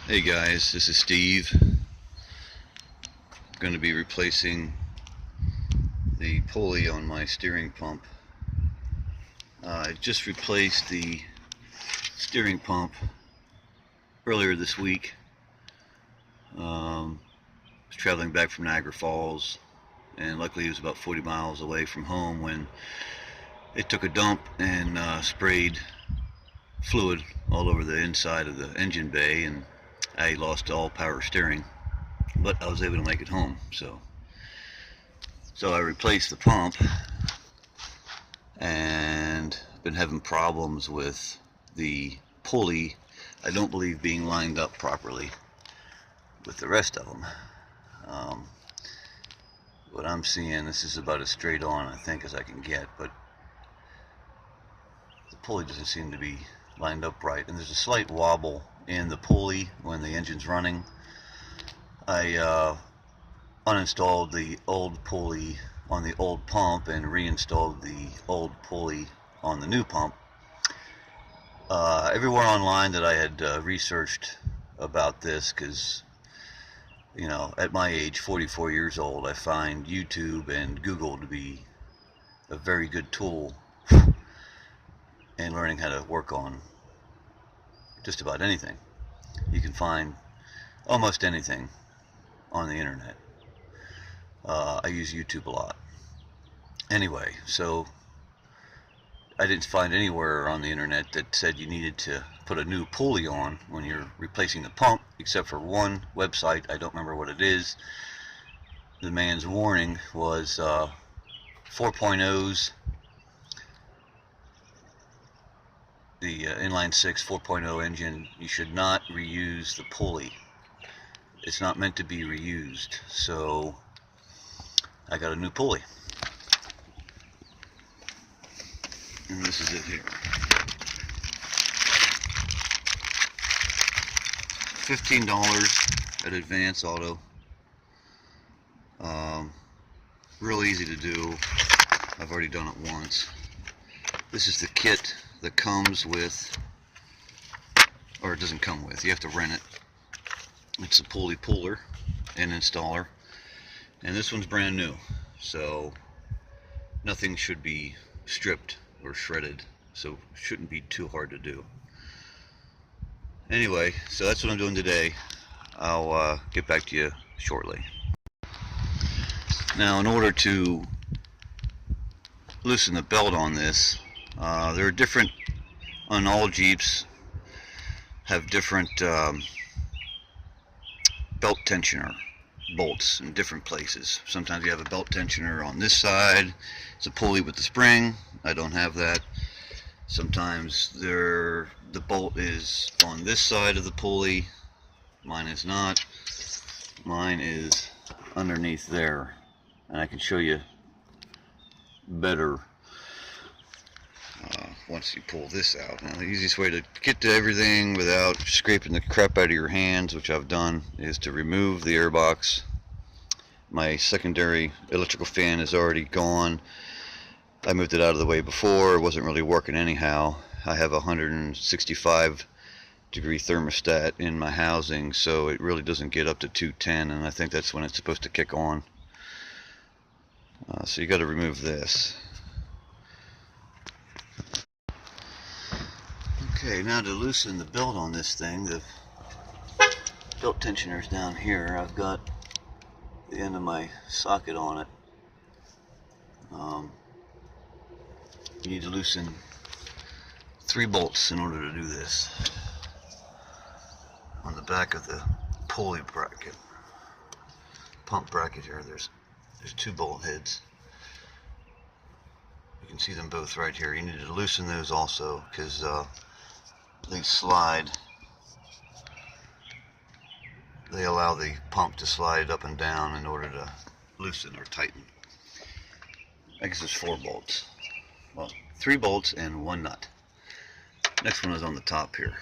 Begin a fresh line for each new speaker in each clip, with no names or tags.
Hey guys, this is Steve. I'm going to be replacing the pulley on my steering pump. I just replaced the steering pump earlier this week. I was traveling back from Niagara Falls, and luckily it was about 40 miles away from home when it took a dump and sprayed fluid all over the inside of the engine bay, and I lost all power steering, but I was able to make it home. So I replaced the pump, and I've been having problems with the pulley. I don't believe being lined up properly with the rest of them. What I'm seeing, this is about as straight on, I think, as I can get, but the pulley doesn't seem to be lined up right, and there's a slight wobble in the pulley when the engine's running. I uninstalled the old pulley on the old pump and reinstalled the old pulley on the new pump. Everywhere online that I had researched about this, because you know, at my age, 44 years old, I find YouTube and Google to be a very good tool in learning how to work on just about anything. You can find almost anything on the internet. I use YouTube a lot. Anyway, so I didn't find anywhere on the internet that said you needed to put a new pulley on when you're replacing the pump, except for one website. I don't remember what it is. The man's warning was 4.0's, the inline 6 4.0 engine. You should not reuse the pulley. It's not meant to be reused. So I got a new pulley, and this is it here. $15 at Advance Auto. Real easy to do. I've already done it once. This is the kit that comes with, or it doesn't come with, you have to rent it. It's a pulley puller and installer, and this one's brand new, so nothing should be stripped or shredded, so it shouldn't be too hard to do. Anyway, so that's what I'm doing today. I'll get back to you shortly. Now, in order to loosen the belt on this, there are different, on all Jeeps, have different belt tensioner bolts in different places. Sometimes you have a belt tensioner on this side. It's a pulley with the spring. I don't have that. Sometimes the bolt is on this side of the pulley. Mine is not. Mine is underneath there, and I can show you better once you pull this out. Now, the easiest way to get to everything without scraping the crap out of your hands, which I've done, is to remove the air box. My secondary electrical fan is already gone. I moved it out of the way before. It wasn't really working anyhow. I have a 165 degree thermostat in my housing, so it really doesn't get up to 210, and I think that's when it's supposed to kick on. So you got to remove this. Okay, now to loosen the belt on this thing, the belt tensioner's down here. I've got the end of my socket on it. You need to loosen 3 bolts in order to do this. On the back of the pulley bracket, pump bracket here, there's 2 bolt heads. You can see them both right here. You need to loosen those also, because they slide. They allow the pump to slide up and down in order to loosen or tighten. I guess there's 4 bolts. Well, 3 bolts and 1 nut. Next one is on the top here.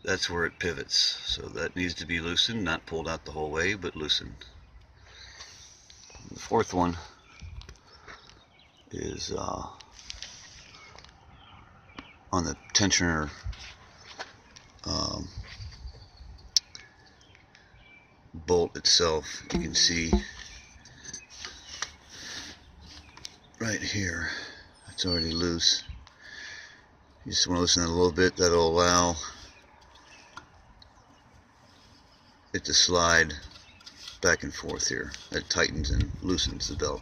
That's where it pivots, so that needs to be loosened, not pulled out the whole way, but loosened. The 4th one is on the tensioner bolt itself, you can see right here, it's already loose. You just want to loosen it a little bit. That'll allow it to slide back and forth here. That tightens and loosens the belt.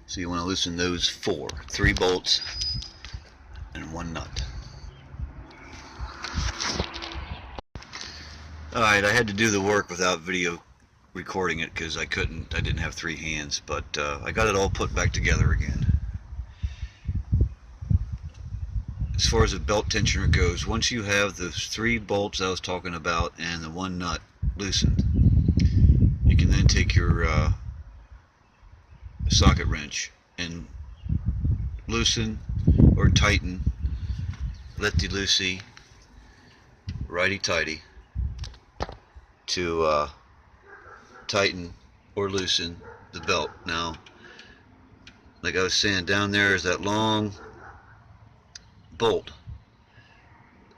So you want to loosen those 3 bolts and 1 nut. Alright, I had to do the work without video recording it because I didn't have 3 hands, but I got it all put back together again. As far as the belt tensioner goes, once you have those 3 bolts I was talking about and the 1 nut loosened, you can then take your socket wrench and loosen or tighten, lefty-loosey, righty-tighty, to tighten or loosen the belt. Now, like I was saying, down there is that long bolt.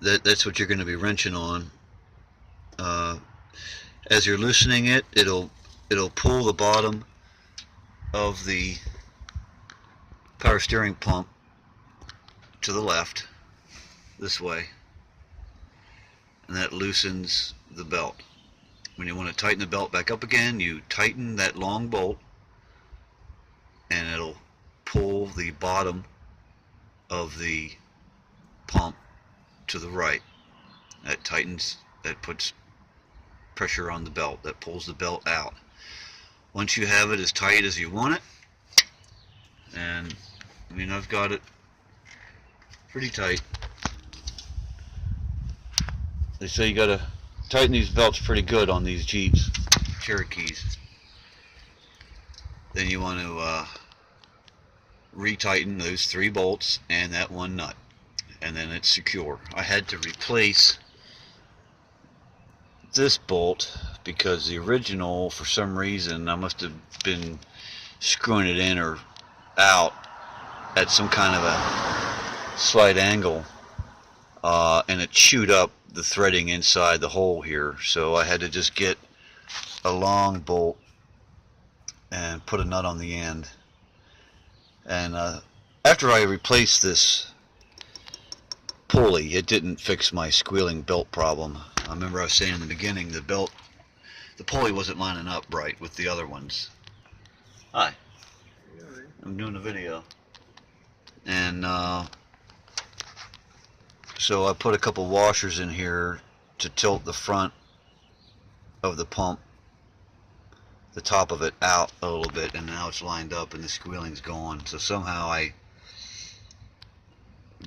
That's what you're going to be wrenching on. As you're loosening it, it'll pull the bottom of the power steering pump to the left this way, and that loosens the belt. When you want to tighten the belt back up again, you tighten that long bolt and it'll pull the bottom of the pump to the right. That tightens, that puts pressure on the belt, that pulls the belt out. Once you have it as tight as you want it, and I mean, I've got it pretty tight. They say you gotta tighten these belts pretty good on these Jeeps Cherokees. Then you want to retighten those 3 bolts and that 1 nut, and then it's secure. I had to replace this bolt because the original, for some reason, I must have been screwing it in or out at some kind of a slight angle, and it chewed up the threading inside the hole here. So I had to just get a long bolt and put a nut on the end. And after I replaced this pulley, it didn't fix my squealing belt problem. I remember I was saying in the beginning, the pulley wasn't lining up right with the other ones. Hi. I'm doing a video. And so I put a couple washers in here to tilt the front of the pump, the top of it, out a little bit, and now it's lined up and the squealing's gone. So somehow I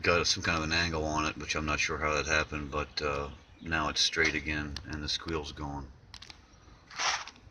got some kind of an angle on it, which I'm not sure how that happened, but now it's straight again and the squeal's gone.